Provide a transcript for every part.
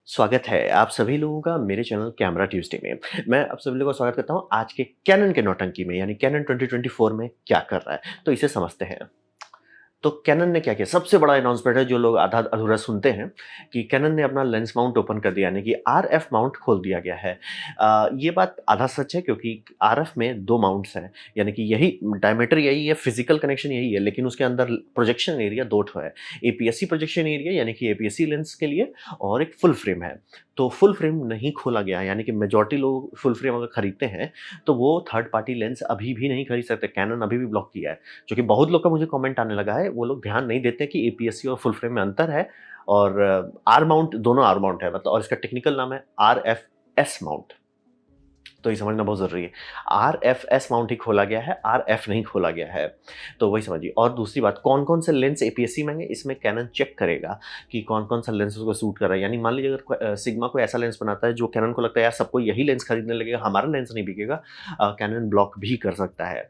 स्वागत है आप सभी लोगों का मेरे चैनल कैमरा ट्यूज़डे में। मैं आप सभी लोगों का स्वागत करता हूँ आज के कैनन के नौटंकी में यानी कैनन 2024 में क्या कर रहा है, तो इसे समझते हैं। तो कैनन ने क्या किया, सबसे बड़ा अनाउंसमेंट है जो लोग आधा-अधूरा सुनते हैं कि कैनन ने अपना लेंस माउंट ओपन कर दिया यानी कि आरएफ माउंट खोल दिया गया है। ये बात आधा सच है क्योंकि आरएफ में 2 माउंट्स हैं, यानी कि यही डायमीटर यही है, फिजिकल कनेक्शन यही है, लेकिन उसके अंदर प्रोजेक्शन एरिया 2 ठो है। एपीएससी प्रोजेक्शन एरिया यानी कि एपीएससी लेंस के लिए और एक फुल फ्रेम है। तो फुल फ्रेम नहीं खोला गया यानी कि मेजॉरिटी लोग फुल फ्रेम अगर खरीदते हैं, तो वो थर्ड पार्टी लेंस अभी भी नहीं खरीद सकते। कैनन अभी भी ब्लॉक किया है। जो कि बहुत लोग का मुझे कमेंट आने लगा है, वो लोग ध्यान नहीं देते कि एपीएससी और फुल फ्रेम में अंतर है और आर माउंट दोनों आर माउंट है मतलब और इसका टेक्निकल नाम है आरएफएस माउंट। तो ये समझना बहुत ज़रूरी है। आरएफएस माउंट ही खोला गया है, आरएफ नहीं खोला गया है। तो वही समझिए और दूसरी बात कौन-कौन से लेंस एपीएससी में आएँगे, इसमें कैनन चेक करेगा कि कौन-कौन सा लेंस उसको सूट कर रहा है। यानी मान लीजिए अगर सिग्मा कोई ऐसा लेंस बनाता है जो कैनन को लगता है यार सबको यही लेंस खरीदने लगेगा, हमारा लेंस नहीं बिकेगा, कैनन ब्लॉक भी कर सकता है।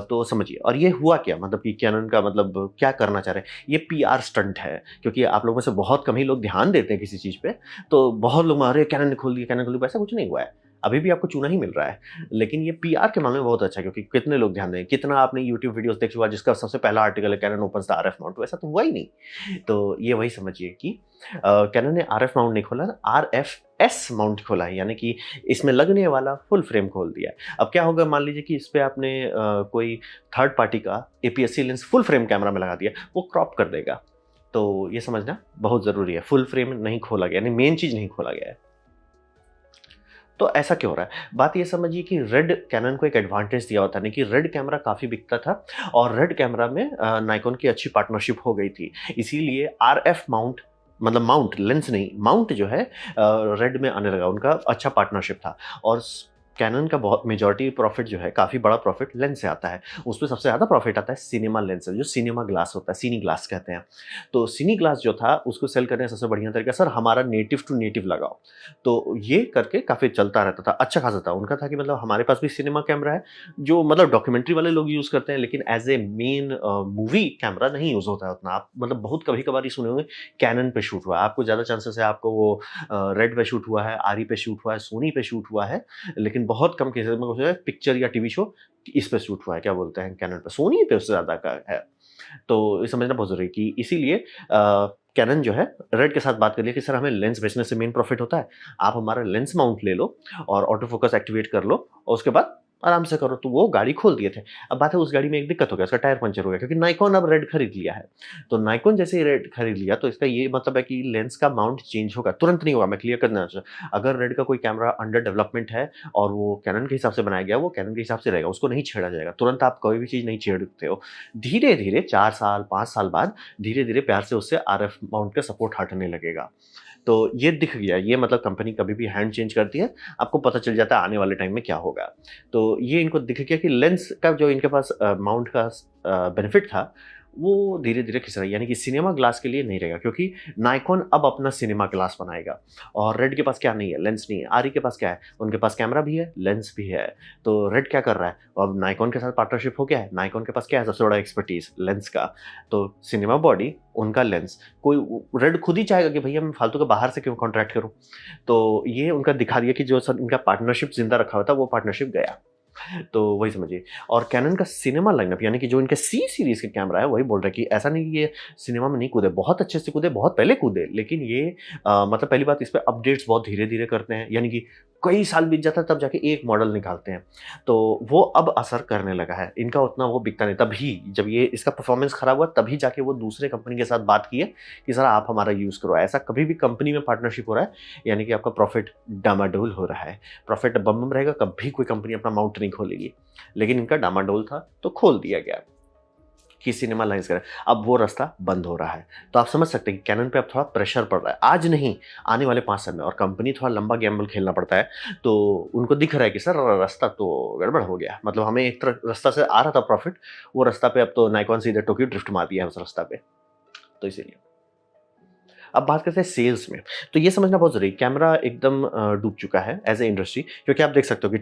तो समझिए और ये हुआ क्या मतलब कि कैनन का मतलब क्या करना चाह रहे हैं? ये पीआर स्टंट है क्योंकि आप लोगों में से बहुत कम ही लोग ध्यान देते हैं किसी चीज़ पे, तो बहुत लोग अरे कैनन ने खोल दिया, कैनन ने खोल दिया, ऐसा कुछ नहीं हुआ है। अभी भी आपको चूना ही मिल रहा है। लेकिन ये पीआर के मामले में बहुत अच्छा है क्योंकि कितने लोग ध्यान देंगे, कितना आपने यूट्यूब वीडियोज़ देखे होगा जिसका सबसे पहला आर्टिकल है Canon opens the RF mount, वैसा तो हुआ ही नहीं। तो ये वही समझिए कि कैनन ने आरएफ माउंट नहीं खोला, आरएफएस माउंट खोला है यानी कि इसमें लगने वाला फुल फ्रेम खोल दिया है। अब क्या होगा मान लीजिए कि इस पे आपने कोई थर्ड पार्टी का APSC lens full frame camera में लगा दिया, वो क्रॉप कर देगा। तो ये समझना बहुत ज़रूरी है, फुल फ्रेम नहीं खोला गया यानी मेन चीज़ नहीं खोला गया है। तो ऐसा क्यों हो रहा है? बात ये समझिए कि रेड कैनन को एक एडवांटेज दिया होता है, नहीं कि रेड कैमरा काफ़ी बिकता था और रेड कैमरा में नायकॉन की अच्छी पार्टनरशिप हो गई थी। इसीलिए आरएफ माउंट मतलब माउंट लेंस नहीं, माउंट जो है रेड में आने लगा, उनका अच्छा पार्टनरशिप था और कैनन का बहुत मेजॉरिटी प्रॉफिट जो है, काफ़ी बड़ा प्रॉफिट लेंस से आता है। उसमें सबसे ज़्यादा प्रॉफिट आता है सिनेमा लेंस से, जो सिनेमा ग्लास होता है, सिनी ग्लास कहते हैं। तो सिनी ग्लास जो था, उसको सेल करने का सबसे बढ़िया तरीका, सर हमारा नेटिव टू नेटिव लगाओ। तो ये करके काफ़ी चलता रहता था, अच्छा खासा था। उनका था कि मतलब हमारे पास भी सिनेमा कैमरा है, जो मतलब डॉक्यूमेंट्री वाले लोग यूज़ करते हैं, लेकिन as a main movie camera नहीं यूज़ होता है उतना। आप मतलब बहुत कभी-कभार ही सुने होंगे कैनन पे शूट हुआ है। आपको ज़्यादा चांसेस है आपको वो रेड पे शूट हुआ है, आरी पे शूट हुआ है, सोनी पे शूट हुआ है, लेकिन बहुत कम केसेज़ में कुछ है पिक्चर या टीवी शो इस पे शूट हुआ है, क्या बोलते हैं कैनन पे, सोनी पे उससे ज़्यादा का है। तो ये समझना बहुत ज़रूरी है कि इसीलिए कैनन जो है रेड के साथ बात कर लिया कि सर हमें लेंस बेचने से मेन प्रॉफिट होता है। आप हमारा लेंस माउंट ले लो और ऑटो फोकस एक्टिवेट कर लो और उसके बाद आराम से करो। तो वो गाड़ी खोल दिए थे। अब बात है उस गाड़ी में एक दिक्कत हो गया, उसका टायर पंक्चर हो गया क्योंकि नाइकॉन अब रेड खरीद लिया है। तो नाइकॉन जैसे ही रेड खरीद लिया तो इसका ये मतलब है कि लेंस का माउंट चेंज होगा, तुरंत नहीं होगा, मैं क्लियर करना चाह अगर रेड का कोई कैमरा अंडर डेवलपमेंट है और वो कैनन के हिसाब से बनाया गया, वो कैनन के हिसाब से रहेगा, उसको नहीं छेड़ा जाएगा। तुरंत आप कोई भी चीज़ नहीं छेड़ते हो। धीरे-धीरे 4 साल, 5 साल बाद धीरे-धीरे प्यार से उससे आरएफ माउंट का सपोर्ट हटने लगेगा। तो ये दिख गया, ये मतलब कंपनी कभी भी हैंड चेंज करती है, आपको पता चल जाता है आने वाले टाइम में क्या होगा। तो ये इनको दिख गया कि लेंस का जो इनके पास माउंट का बेनिफिट था, वो धीरे-धीरे खिसक रहा है, यानी कि सिनेमा ग्लास के लिए नहीं रहेगा क्योंकि नायकॉन अब अपना सिनेमा ग्लास बनाएगा और रेड के पास क्या नहीं है, लेंस नहीं है। आरी के पास क्या है? उनके पास कैमरा भी है, लेंस भी है। तो रेड क्या कर रहा है? अब नायकॉन के साथ पार्टनरशिप हो गया है, नायकॉन के पास क्या है सबसे बड़ा एक्सपर्टीज़? लेंस का। तो सिनेमा बॉडी, उनका लेंस। कोई रेड खुद ही चाहेगा कि भैया मैं फालतू का बाहर से क्यों कॉन्ट्रैक्ट करूँ? तो ये उनका दिखा दिया कि जो सर इनका पार्टनरशिप ज़िंदा रखा हुआ था, वो पार्टनरशिप गया। तो वही समझिए और कैनन का सिनेमा लाइनअप यानी कि जो इनके सी सीरीज़ के कैमरा है, वही बोल रहे हैं कि ऐसा नहीं कि ये सिनेमा में नहीं कूदे, बहुत अच्छे से कूदे, बहुत पहले कूदे, लेकिन ये मतलब पहली बात इस पे अपडेट्स बहुत धीरे-धीरे करते हैं, यानी कि कई साल बीत जाता है तब जाके एक मॉडल निकालते हैं। तो वो अब असर करने लगा है, इनका उतना वो बिकता नहीं, तभी जब ये इसका परफॉर्मेंस खराब हुआ तभी जाके वो दूसरे कंपनी के साथ बात की है कि सर आप हमारा यूज़ करो। ऐसा कभी भी कंपनी में पार्टनरशिप हो रहा है, यानी कि आपका प्रॉफिट डामाडोल हो रहा है। प्रॉफिट बम बम रहेगा, कभी कोई कंपनी अपना माउंट नहीं खोलेगी। लेकिन इनका डामाडोल था, तो खोल दिया गया कि सिनेमा लाइन्स करें। अब वो रास्ता बंद हो रहा है। तो आप समझ सकते हैं कि कैनन पे अब थोड़ा प्रेशर पड़ रहा है। आज नहीं, आने वाले 5 साल में और कंपनी थोड़ा लंबा गैम्बल खेलना पड़ता है, तो उनको दिख रहा है कि सर रास्ता तो गड़बड़ हो गया। मतलब हमें एक तरह रास्ता से आ रहा था प्रॉफिट, वो रास्ता पे अब तो नाइकॉन सीधे टोक्यो ड्रिफ्ट मार दिया है उस रास्ता पे। तो इसीलिए। अब बात करते हैं सेल्स में, तो ये समझना बहुत ज़रूरी है, कैमरा एकदम डूब चुका है एज़ ए इंडस्ट्री, क्योंकि आप देख सकते हो कि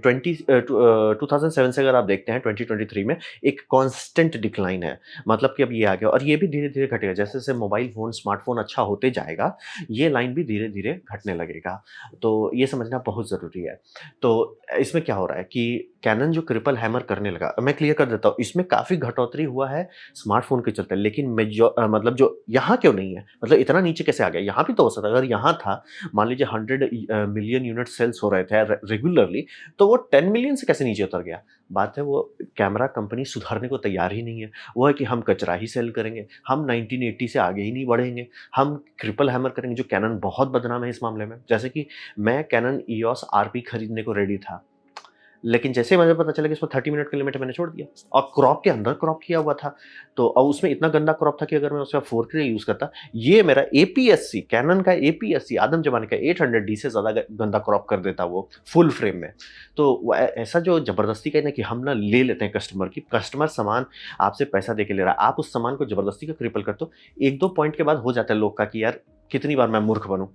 2007 से अगर आप देखते हैं 2023 में एक कांस्टेंट डिक्लाइन है। मतलब कि अब ये आ गया और ये भी धीरे-धीरे घटेगा। जैसे-जैसे मोबाइल फ़ोन, स्मार्टफ़ोन अच्छा होते जाएगा, ये लाइन भी धीरे-धीरे घटने लगेगा। तो ये समझना बहुत ज़रूरी है। तो इसमें क्या हो रहा है कि कैनन जो ट्रिपल हैमर करने लगा, मैं क्लियर कर देता हूँ, इसमें काफ़ी घटोतरी हुआ है स्मार्टफ़ोन के चलते, लेकिन मतलब जो यहाँ क्यों नहीं है? मतलब इतना नीचे कैसे आ गया? यहाँ भी तो हो सकता है, अगर यहाँ था, मान लीजिए 100 मिलियन यूनिट सेल्स हो रहे थे रेगुलरली, तो वो 10 मिलियन से कैसे नीचे उतर गया? बात है वो कैमरा कंपनी सुधारने को तैयार ही नहीं है। वो है कि हम कचरा ही सेल करेंगे, हम 1980 से आगे ही नहीं बढ़ेंगे, हम ट्रिपल हैमर करेंगे, जो कैनन बहुत बदनाम है इस मामले में। जैसे कि मैं कैनन ईओएस आरपी खरीदने को रेडी था, लेकिन जैसे ही मुझे पता चला कि इसमें 30 मिनट का लिमिट है, मैंने छोड़ दिया और क्रॉप के अंदर क्रॉप किया हुआ था। तो अब उसमें इतना गंदा क्रॉप था कि अगर मैं उसका 4K यूज़ करता, ये मेरा एपीएस-सी, कैनन का एपीएस-सी आदम ज़माने का 800D से ज़्यादा ग गंदा क्रॉप कर देता वो, फुल फ्रेम में। तो वो ऐसा जो ज़बरदस्ती का है ना कि हम ना ले लेते हैं कस्टमर की, कस्टमर सामान आपसे पैसा दे के ले रहा है, आप उस सामान को ज़बरदस्ती का क्रिपल करते हो। 1-2 पॉइंट के बाद हो जाता है लोग का कि यार कितनी बार मैं मूर्ख बनूँ।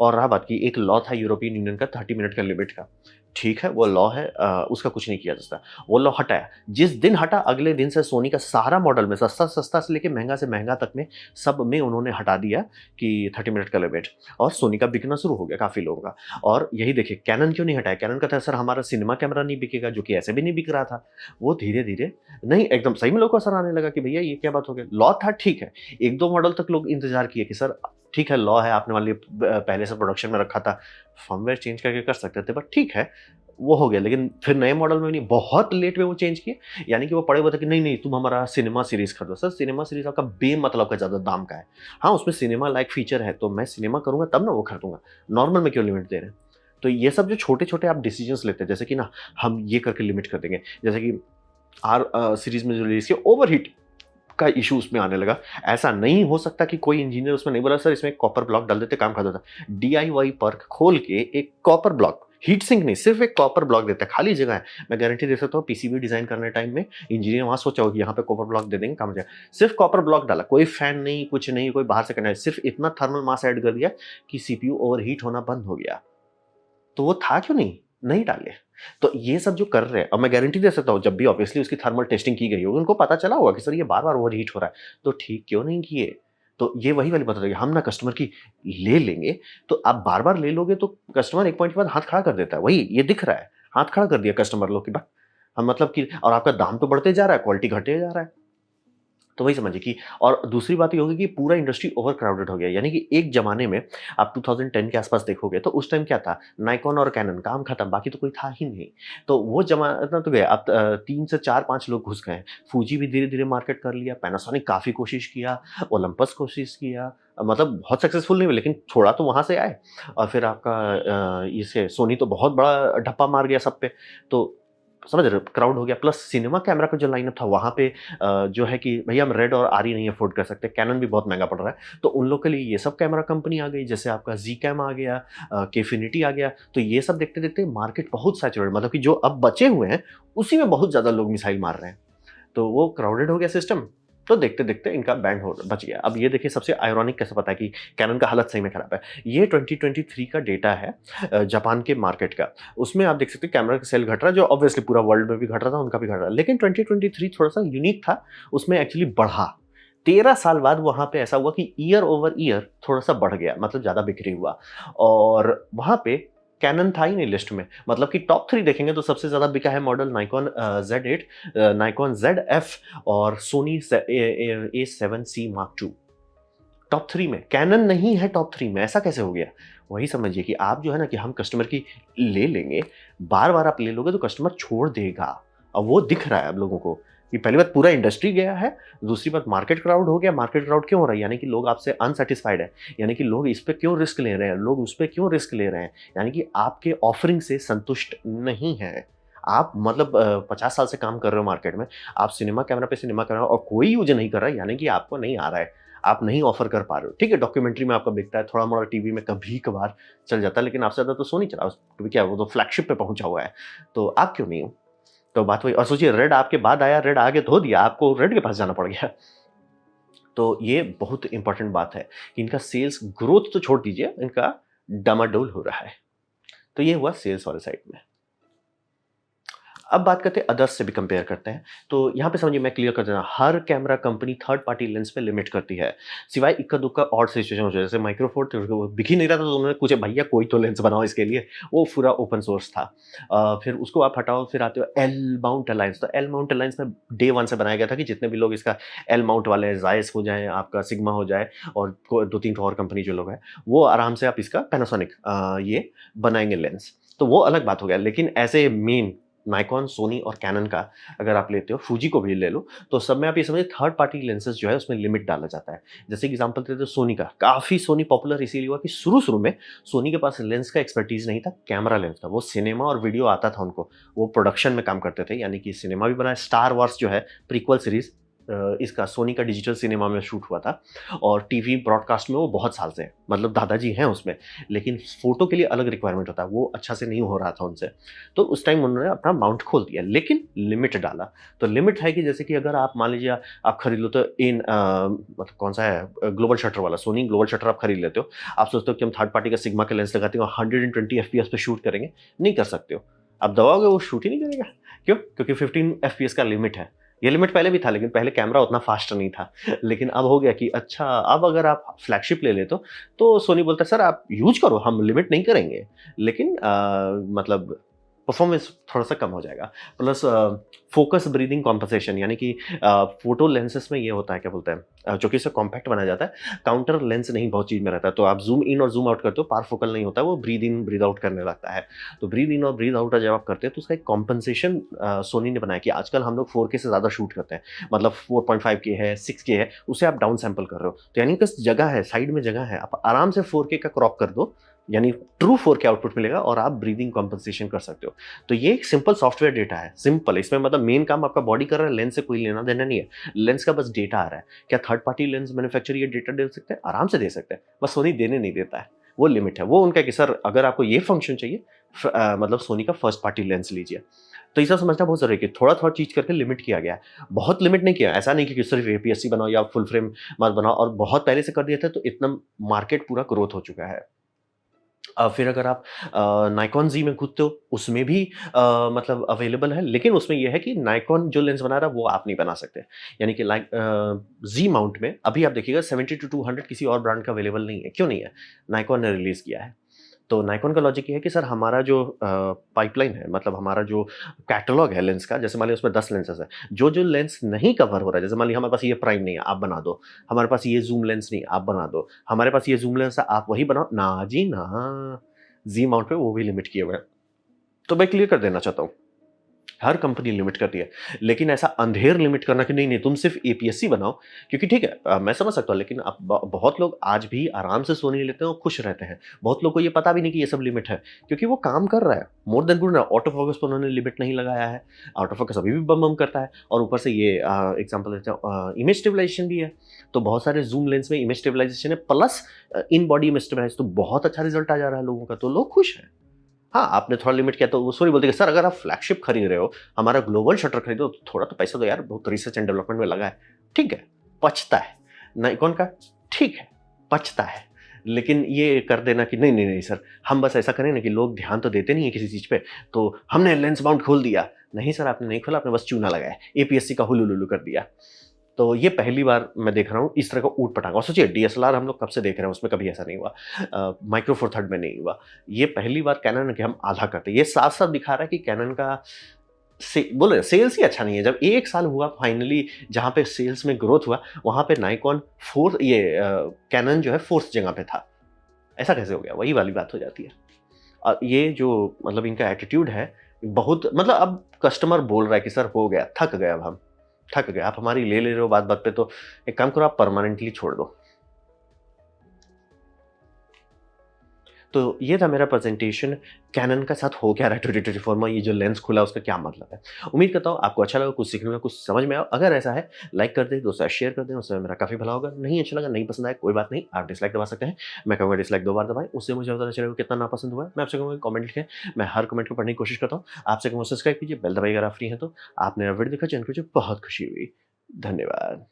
और रहा बात की एक लॉ था यूरोपियन यूनियन का 30 मिनट का लिमिट का। ठीक है, वो लॉ है, उसका कुछ नहीं किया जा सकता। वो लॉ हटाया। जिस दिन हटा अगले दिन से सोनी का सारा मॉडल में सस्ता से लेके महँगा से महँगा तक में सब में उन्होंने हटा दिया कि 30 मिनट का लिमिट, और सोनी का बिकना शुरू हो गया काफ़ी लोगों का। और यही देखिए कैनन क्यों नहीं हटाया? कैनन का था सर हमारा सिनेमा कैमरा नहीं बिकेगा, जो कि ऐसे भी नहीं बिक रहा था। वो धीरे-धीरे नहीं, एकदम सही में लोगों को असर आने लगा कि भैया ये क्या बात हो गई? लॉ था ठीक है, 1-2 मॉडल तक लोग इंतज़ार किए कि सर ठीक है लॉ है, आपने मान लिया पहले से प्रोडक्शन में रखा था, फर्मवेयर चेंज करके कर सकते थे, बट ठीक है, वो हो गया। लेकिन फिर नए मॉडल में नहीं, बहुत लेट में वो चेंज किए। यानी कि वो पड़े हुए थे कि नहीं तुम हमारा सिनेमा सीरीज़ खरीदो। सर सिनेमा सीरीज़ आपका बेमतलब का ज़्यादा दाम का है। हाँ, उसमें सिनेमा लाइक फीचर है, तो मैं सिनेमा करूँगा तब ना वो खरीदूँगा। नॉर्मल में क्यों लिमिट दे रहे हैं? तो ये सब जो छोटे-छोटे आप डिसीजंस लेते हैं, जैसे कि ना हम ये करके लिमिट कर देंगे। जैसे कि सीरीज़ में जो रिलीज़ किया ओवरहीट का इश्यू उसमें आने लगा। ऐसा नहीं हो सकता कि कोई इंजीनियर उसमें नहीं बोला सर इसमें एक कॉपर ब्लॉक डाल देते काम खत्म होता। डीआईवाई पर्क खोल के एक कॉपर ब्लॉक, हीट सिंक नहीं, सिर्फ़ एक कॉपर ब्लॉक देता है, खाली जगह है। मैं गारंटी दे सकता हूँ पीसीबी डिज़ाइन करने टाइम में इंजीनियर वहाँ सोचा होगा कि यहाँ पे कॉपर ब्लॉक दे देंगे काम हो जाएगा। सिर्फ़ कॉपर ब्लॉक डाला, कोई फैन नहीं, कुछ नहीं, कोई बाहर से करना है, सिर्फ़ इतना थर्मल मास ऐड कर दिया कि सीपीयू ओवरहीट होना बंद हो गया। तो वो था क्यों नहीं? नहीं डाले। तो ये सब जो कर रहे हैं, अब मैं गारंटी दे सकता हूँ जब भी ऑब्वियसली उसकी थर्मल टेस्टिंग की गई होगी, उनको पता चला होगा कि सर ये बार-बार ओवरहीट हो रहा है, तो ठीक क्यों नहीं किए? तो ये वही वाली बात हो जाएगी, हम ना कस्टमर की ले लेंगे, तो आप बार-बार ले लोगे तो कस्टमर एक पॉइंट के बाद हाथ खड़ा कर देता है, वही ये दिख रहा है, हाथ खड़ा कर दिया कस्टमर लोग कि बा हम मतलब कि और आपका दाम तो बढ़ते जा रहा है, क्वालिटी घटे जा रहा है। तो वही समझिए कि और दूसरी बात ये होगी कि पूरा इंडस्ट्री ओवर क्राउडेड हो गया। यानी कि एक ज़माने में आप 2010 के आस-पास देखोगे तो उस टाइम क्या था? नायकॉन और कैनन काम खत्म, बाकी तो कोई था ही नहीं। तो वो ज़माना तो गया। अब 3 से 4-5 लोग घुस गए हैं। फूजी भी धीरे-धीरे मार्केट कर लिया, पैनासोनिक काफ़ी कोशिश किया, ओलंपस कोशिश किया, मतलब बहुत सक्सेसफुल नहीं हुए लेकिन छोड़ा तो वहाँ से आए। और फिर आपका इसे सोनी तो बहुत बड़ा ढप्पा मार गया सब पे। तो समझ रहे हो? क्राउड हो गया प्लस सिनेमा कैमरा का जो लाइनअप था वहाँ पे जो है कि भैया हम रेड और आरई नहीं अफोर्ड कर सकते, कैनन भी बहुत महँगा पड़ रहा है। तो उन लोग के लिए ये सब कैमरा कंपनी आ गई, जैसे आपका ज़ी-कैम आ गया, केफिनिटी आ गया। तो ये सब देखते-देखते मार्केट बहुत सैचुरेटेड, मतलब कि जो अब बचे हुए हैं, उसी में बहुत ज़्यादा लोग मिसाइल मार रहे हैं। तो वो क्राउडेड हो गया सिस्टम, तो देखते-देखते इनका बैंड हो बच गया। अब ये देखिए सबसे आयरॉनिक कैसे पता है कि कैनन का हालत सही में खराब है। ये 2023 का डेटा है जापान के मार्केट का। उसमें आप देख सकते हैं कैमरा का सेल घट रहा है, जो ऑब्वियसली पूरा वर्ल्ड में भी घट रहा था, उनका भी घट रहा है। लेकिन 2023 थोड़ा-सा यूनिक था, उसमें एक्चुअली बढ़ा। 13 साल बाद वहाँ पे ऐसा हुआ कि ईयर ओवर ईयर थोड़ा-सा बढ़ गया, मतलब ज़्यादा बिक्री हुआ और वहाँ पे कैनन था ही नहीं लिस्ट में। मतलब कि टॉप 3 देखेंगे तो सबसे ज़्यादा बिका है model Nikon Z8, Nikon ZF और Soni A7C Mark II। Top 3 में कैनन नहीं है, टॉप 3 में ऐसा कैसे हो गया? वही समझिए कि आप जो है ना कि हम कस्टमर की ले लेंगे, बार-बार आप ले लोगे तो कस्टमर छोड़ देगा। अब वो दिख रहा है अब लोगों को कि पहली बात पूरा इंडस्ट्री गया है, दूसरी बात मार्केट क्राउड हो गया। मार्केट क्राउड क्यों हो रहा है? यानी कि लोग आपसे अनसैटिस्फाइड है, यानी कि लोग इस पे क्यों रिस्क ले रहे हैं, लोग उस पे क्यों रिस्क ले रहे हैं, यानी कि आपके ऑफरिंग से संतुष्ट नहीं हैं। आप मतलब 50 साल से काम कर रहे हो मार्केट में, आप सिनेमा कैमरा पे सिनेमा कर रहे हो और कोई यूज़ नहीं कर रहा है, यानी कि आपको नहीं आ रहा है। आप नहीं ऑफ़र कर पा रहे हो। ठीक है, डॉक्यूमेंट्री में आपका बिकता है, थोड़ा-मोड़ा टीवी में कभी-कभार चल जाता है, लेकिन आपसे ज़्यादा तो सोनी चला क्योंकि क्या है, वो तो फ्लैगशिप पे पहुँचा हुआ है। तो आप क्यों नहीं हो? तो बात वही और सोचिए रेड आपके बाद आया, रेड आगे धो दिया, आपको रेड के पास जाना पड़ गया। तो ये बहुत इंपॉर्टेंट बात है कि इनका सेल्स ग्रोथ तो छोड़ दीजिए, इनका डामाडोल हो रहा है। तो ये हुआ सेल्स वाले साइड में। अब बात करते हैं अदर्स से भी कंपेयर करते हैं। तो यहाँ पे समझिए, मैं क्लियर कर देना, हर camera company third party lens पे लिमिट करती है। सिवाय इक्का-दुक्का ऑड सिचुएशन हो जाए, जैसे माइक्रो फोर तो वो बिक ही नहीं रहा था, तो उन्होंने पूछा भैया कोई तो लेंस बनाओ इसके लिए, वो पूरा ओपन सोर्स था। फिर उसको आप हटाओ, फिर आते हो एल माउंट अलायंस। तो एल माउंट अलायंस में डे 1 से बनाया गया था कि जितने भी लोग इसका एल माउंट वाले हैं, ज़ायस हो जाए, आपका सिग्मा हो जाए और को 2-3 और कंपनी जो लोग हैं, वो आराम से आप इसका पैनासोनिक ये बनाएँगे लेंस। तो वो अलग बात हो गया। लेकिन ऐसे मेन नाइकॉन, सोनी और कैनन का अगर आप लेते हो, फूजी को भी ले लो, तो सब में आप ये समझिए थर्ड पार्टी लेंसेज जो है उसमें लिमिट डाला जाता है। जैसे एग्जांपल देते हो सोनी का, काफ़ी सोनी पॉपुलर इसीलिए हुआ कि शुरू-शुरू में सोनी के पास लेंस का एक्सपर्टीज़ नहीं था, कैमरा लेंस का। वो सिनेमा और वीडियो आता था उनको, वो प्रोडक्शन में काम करते थे, यानी कि सिनेमा भी बनाया। स्टार वॉर्स जो है प्रीक्वल सीरीज़ इसका सोनी का डिजिटल सिनेमा में शूट हुआ था और टीवी ब्रॉडकास्ट में वो बहुत साल से हैं, मतलब दादाजी हैं उसमें। लेकिन फ़ोटो के लिए अलग रिक्वायरमेंट होता है, वो अच्छा से नहीं हो रहा था उनसे। तो उस टाइम उन्होंने अपना माउंट खोल दिया, लेकिन लिमिट डाला। तो लिमिट है कि जैसे कि अगर आप मान लीजिए आप खरीद लो, तो मतलब कौन-सा है, ग्लोबल शटर वाला, सोनी ग्लोबल शटर आप खरीद लेते हो। आप सोचते हो कि हम थर्ड पार्टी का सिग्मा का लेंस लगाते हैं और 120 एफपीएस पे शूट करेंगे, नहीं कर सकते हो। आप दबाओगे वो शूट ही नहीं करेगा। क्यों? क्योंकि 15 एफपीएस का लिमिट है। ये लिमिट पहले भी था, लेकिन पहले कैमरा उतना फास्ट नहीं था। लेकिन अब हो गया कि अच्छा, अब अगर आप फ्लैगशिप ले लेते हो, तो सोनी बोलता है सर आप यूज़ करो, हम लिमिट नहीं करेंगे। लेकिन मतलब परफॉर्मेंस थोड़ा-सा कम हो जाएगा। प्लस फ़ोकस ब्रीथिंग कॉम्पेंसेशन, यानी कि फ़ोटो लेंसेज़ में ये होता है, क्या बोलते हैं, चूँकि इससे कॉम्पैक्ट बनाया जाता है, काउंटर लेंस नहीं बहुत चीज़ में रहता है। तो आप ज़ूम इन और ज़ूम आउट करते हो, पारफोकल नहीं होता है, वो ब्रीथ इन, ब्रीथ आउट करने लगता है। तो ब्रीथ इन और ब्रीथ आउट जब आप करते हैं, तो उसका एक कॉम्पेंसेशन सोनी ने बनाया कि आजकल हम लोग 4K से ज़्यादा शूट करते हैं। मतलब 4.5K है, 6K है, उसे आप डाउन सैंपल कर रहे हो। तो यानी कि जगह है, साइड में जगह है, आप आराम से 4K का क्रॉप कर दो, यानी ट्रू 4K आउटपुट मिलेगा और आप ब्रीथिंग कॉम्पेंसेशन कर सकते हो। तो ये एक सिंपल सॉफ्टवेयर डेटा है, सिंपल। इसमें मतलब मेन काम आपका बॉडी कर रहा है, लेंस से कोई लेना-देना नहीं है। लेंस का बस डेटा आ रहा है। क्या थर्ड पार्टी लेंस मैन्युफैक्चरर ये डेटा दे सकते हैं? आराम से दे सकते हैं। बस सोनी देने नहीं देता है। वो लिमिट है। वो उनका कि सर अगर आपको ये फंक्शन चाहिए, मतलब सोनी का फर्स्ट पार्टी लेंस लीजिए। तो ये सब समझना बहुत ज़रूरी है कि थोड़ा-थोड़ा चीज़ करके लिमिट किया गया है। बहुत लिमिट नहीं किया है। ऐसा नहीं कि सिर्फ एपीएस-सी बनाओ या फुल फ्रेम मत बनाओ, और बहुत पहले से कर दिया था तो इतना मार्केट पूरा ग्रोथ हो चुका है। फिर अगर आप नाइकॉन ज़ी में कूदते हो, उसमें भी मतलब अवेलेबल है, लेकिन उसमें ये है कि नाइकॉन जो लेंस बना रहा है, वो आप नहीं बना सकते। यानी कि लाइक ज़ी माउंट में अभी आप देखिएगा 70 टू 200 किसी और ब्रांड का अवेलेबल नहीं है। क्यों नहीं है? नाइकॉन ने रिलीज़ किया है। तो नाइकॉन का लॉजिक ये है कि सर हमारा जो पाइपलाइन है, मतलब हमारा जो कैटलॉग है लेंस का, जैसे मान लीजिए उसमें 10 लेंसेज़ हैं। जो-जो लेंस नहीं कवर हो रहा है, जैसे मान लीजिए हमारे पास ये प्राइम नहीं है, आप बना दो। हमारे पास ये ज़ूम लेंस नहीं है, आप बना दो। हमारे पास ये ज़ूम लेंस है, आप वही बनाओ। ना जी ना, ज़ी माउंट पे वो भी लिमिट किए हुए हैं। तो मैं क्लियर कर देना चाहता हूँ। हर कंपनी लिमिट करती है, लेकिन ऐसा अंधेर लिमिट करना कि नहीं, नहीं तुम सिर्फ़ एपीएस-सी बनाओ, क्योंकि ठीक है, मैं समझ सकता हूँ, लेकिन अब ब बहुत लोग आज भी आराम से सोनी लेते हैं और खुश रहते हैं। बहुत लोग को ये पता भी नहीं कि ये सब लिमिट है, क्योंकि वो काम कर रहा है, मोर देन गुड ना। ऑटो फ़ोकस पे उन्होंने लिमिट नहीं लगाया है, ऑटो फ़ोकस अभी भी बम-बम करता है, और ऊपर से ये एग्ज़ाम्पल देते हैं, इमेज स्टेबलाइज़ेशन भी है। तो बहुत सारे ज़ूम लेंस में इमेज स्टेबलाइज़ेशन है, plus in body image stabilise, तो बहुत अच्छा रिज़ल्ट आ जा रहा है लोगों का, तो लोग खुश हैं। हाँ, आपने थोड़ा लिमिट किया तो वो सॉरी बोलते हैं कि सर अगर आप फ्लैगशिप खरीद रहे हो, हमारा ग्लोबल शटर खरीदो, तो थोड़ा तो पैसा दो यार, बहुत रिसर्च एंड डेवलपमेंट में लगा है। ठीक है, पचता है। निकॉन का ठीक है, पचता है। लेकिन ये कर देना कि नहीं, नहीं, नहीं सर, हम बस ऐसा करें ना कि लोग ध्यान तो देते नहीं है किसी चीज़ पे, तो हमने लेंस माउंट खोल दिया। नहीं सर, आपने नहीं खोला, आपने बस चूना लगाया, एपीएस-सी का हुलू-लुलू कर दिया। तो ये पहली बार मैं देख रहा हूँ इस तरह का ऊट-पटांग। और सोचिए डीएसएलआर हम लोग कब से देख रहे हैं, उसमें कभी ऐसा नहीं हुआ। माइक्रो फोर थर्ड में नहीं हुआ। ये पहली बार कैनन के हम आधा करते हैं। ये साफ-साफ दिखा रहा है कि कैनन का बोले सेल्स ही अच्छा नहीं है। जब 1 साल हुआ फाइनली, जहाँ पे सेल्स में ग्रोथ हुआ, वहाँ पे नाइकॉन कैनन जो है 4th जगह पे था। ऐसा कैसे हो गया? वही वाली बात हो जाती है। ये जो मतलब इनका एटीट्यूड है, बहुत मतलब अब कस्टमर बोल रहा है कि सर हो गया, थक गए अब हम। थक गए, आप हमारी ले रहे हो बात-बात पे, तो एक काम करो आप परमानेंटली छोड़ दो। तो ये था मेरा प्रेज़ेंटेशन, कैनन के साथ हो क्या रहा है 2024 में, ये जो लेंस खुला उसका क्या मतलब है। उम्मीद करता हूँ आपको अच्छा लगा, कुछ सीखने में, कुछ समझ में आया। अगर ऐसा है, लाइक कर दें, दोस्तों के साथ शेयर कर दें, उससे मेरा काफ़ी भला होगा। नहीं अच्छा लगा, नहीं पसंद आया, कोई बात नहीं, आप डिसलाइक दबा सकते हैं। मैं कहूँगा डिसलाइक 2 बार दबाएँ, उससे मुझे पता चलेगा कितना नापसंद हुआ है। मैं आपसे कहूँगा कमेंट लिखें, मैं हर कमेंट को पढ़ने की कोशिश करता हूँ। आपसे कहूँगा सब्सक्राइब कीजिए, बेल दबाइए अगर आप फ्री हैं तो। आपने मेरा वीडियो देखा, चैनल को बहुत खुशी हुई। धन्यवाद।